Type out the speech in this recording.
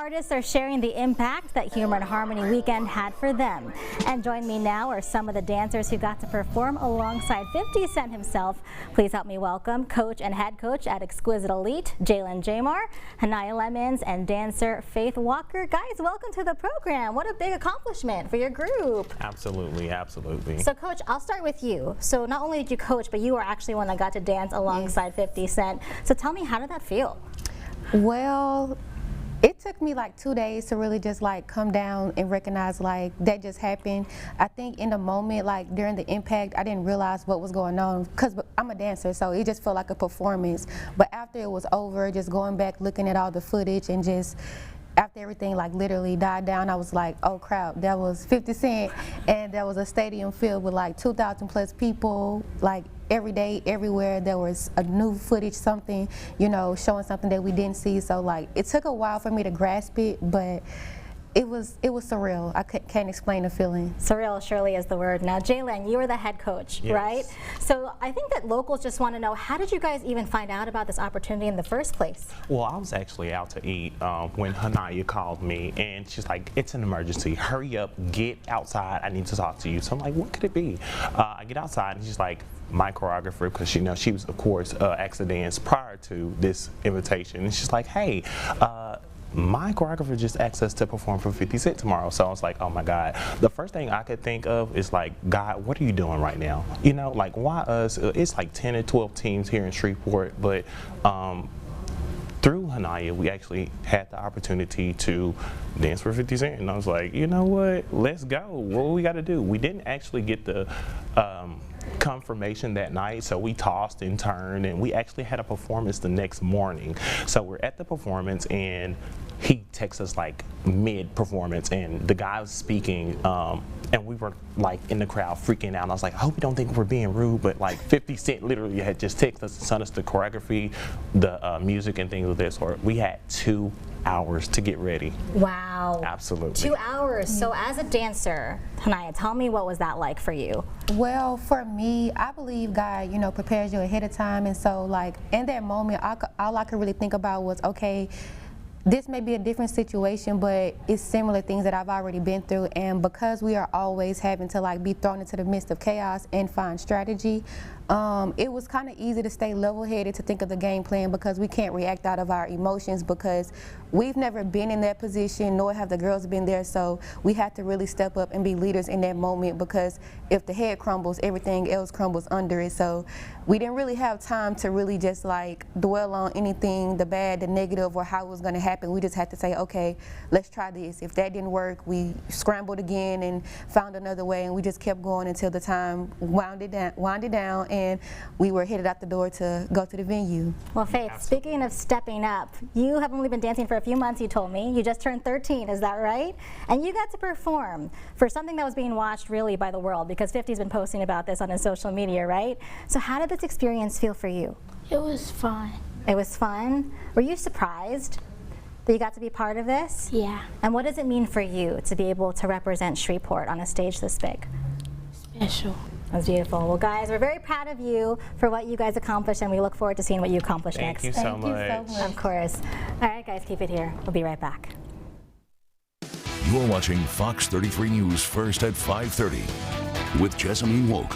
artists are sharing the impact that Humor and Harmony Weekend had for them. And join me now are some of the dancers who got to perform alongside 50 Cent himself. Please help me welcome coach and head coach at Xquisite Elite, Jalen Jamar, Hanaya Lemons, and dancer Faith Walker. Guys, welcome to the program. What a big accomplishment for your group. Absolutely, absolutely. So coach, I'll start with you. So not only did you coach, but you were actually one that got to dance alongside 50 Cent. So tell me, how did that feel? Well, it took me like 2 days to really just like come down and recognize like that just happened. I think in the moment, like during the impact, I didn't realize what was going on because I'm a dancer, so it just felt like a performance. But after it was over, just going back, looking at all the footage and just after everything like literally died down, I was like, oh crap, that was 50 Cent, and there was a stadium filled with like 2,000 plus people, like every day, everywhere there was a new footage, something, you know, showing something that we didn't see. So like it took a while for me to grasp it, but it was surreal. I can't explain the feeling. Surreal surely is the word. Now, Jalen, you were the head coach, Yes. right? So I think that locals just want to know, how did you guys even find out about this opportunity in the first place? Well, I was actually out to eat when Hanaya called me, and she's like, it's an emergency. Hurry up, get outside. I need to talk to you. So I'm like, what could it be? I get outside, and she's like, my choreographer, because you know she was, of course, asked to dance prior to this invitation. And she's like, hey, my choreographer just asked us to perform for 50 Cent tomorrow. So I was like, oh my God. The first thing I could think of is like, God, what are you doing right now? You know, like why us? It's like 10 or 12 teams here in Shreveport, but through Hanaya, we actually had the opportunity to dance for 50 Cent. And I was like, you know what, let's go. What we got to do? We didn't actually get the confirmation that night, so we tossed and turned, and we actually had a performance the next morning. So we're at the performance, and he texts us like mid-performance, and the guy was speaking, and we were like in the crowd freaking out. And I was like, I hope you don't think we're being rude, but like 50 Cent literally had just texted us and sent us the choreography, the music and things of this sort. We had 2 hours to get ready. Wow. Absolutely. 2 hours. So as a dancer, Hanaya, tell me, what was that like for you? Well, for me, I believe God, you know, prepares you ahead of time, and so like in that moment, all I could really think about was, okay, this may be a different situation, but it's similar things that I've already been through, and because we are always having to like be thrown into the midst of chaos and find strategy, it was kind of easy to stay level-headed, to think of the game plan, because we can't react out of our emotions, because we've never been in that position, nor have the girls been there. So we had to really step up and be leaders in that moment, because if the head crumbles, everything else crumbles under it. So we didn't really have time to really just like dwell on anything, the bad, the negative, or how it was going to happen. We just had to say, okay, let's try this. If that didn't work, we scrambled again and found another way, and we just kept going until the time wound it down, and we were headed out the door to go to the venue. Well, Faith, speaking of stepping up, you have only been dancing for a few months, you told me. You just turned 13, is that right? And you got to perform for something that was being watched really by the world, because 50's been posting about this on his social media, right? So how did this experience feel for you? It was fun. It was fun? Were you surprised that you got to be part of this? Yeah. And what does it mean for you to be able to represent Shreveport on a stage this big? Special. That's beautiful. Well, guys, we're very proud of you for what you guys accomplished, and we look forward to seeing what you accomplish next. Thank you so much. Of course. All right, guys, keep it here. We'll be right back. You're watching Fox 33 News First at 5:30 with Jezzamine Wolk.